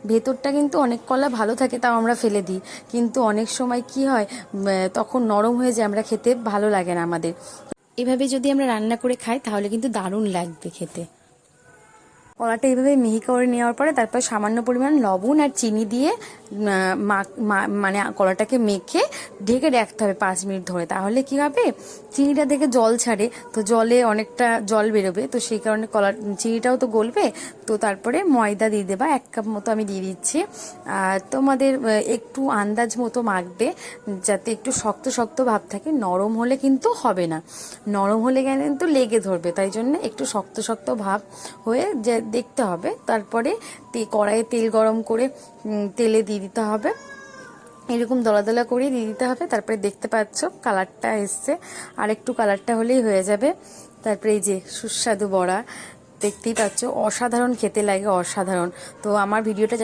ভেতরটা কিন্তু অনেক কলা ভালো থাকে, তাও আমরা ফেলে দিই, কিন্তু অনেক সময় কি হয় তখন নরম হয়ে যায়, আমরা খেতে ভালো লাগে না আমাদের। এভাবে যদি আমরা রান্না করে খাই তাহলে কিন্তু দারুণ লাগবে খেতে। কলাটা এইভাবে মিহি করে নেওয়ার পরে তারপর সামান্য পরিমাণ লবণ আর চিনি দিয়ে মানে কলাটাকে মেখে ঢেকে রাখতে হবে 5 মিনিট ধরে। তাহলে কি হবে, চিনিটা থেকে জল ছাড়ে, তো জলে অনেকটা জল বেরোবে, তো সেই কারণে চিনিটাও তো গলবে। তো তারপরে ময়দা দিয়ে দেবা, 1 কাপ মতো আমি দিয়ে দিচ্ছি। আর তোমাদের একটু আন্দাজ মতো মাখবে, যাতে একটু শক্ত শক্ত ভাব থাকে, নরম হলে কিন্তু হবে না, নরম হলে কিন্তু লেগে ধরবে, তাই জন্য একটু শক্ত শক্ত ভাব হয়ে যে দেখতে হবে। তারপরে কড়াইয়ে তেল গরম করে তেলে দিয়ে দিতে হবে, এরকম দলা দলা করে দিয়ে দিতে হবে। তারপরে দেখতে পাচ্ছ কালারটা এসছে, আর একটু কালারটা হলেই হয়ে যাবে। তারপরে এই যে সুস্বাদু বড়া দেখতেই পাচ্ছ, অসাধারণ খেতে লাগে, অসাধারণ। তো আমার ভিডিওটা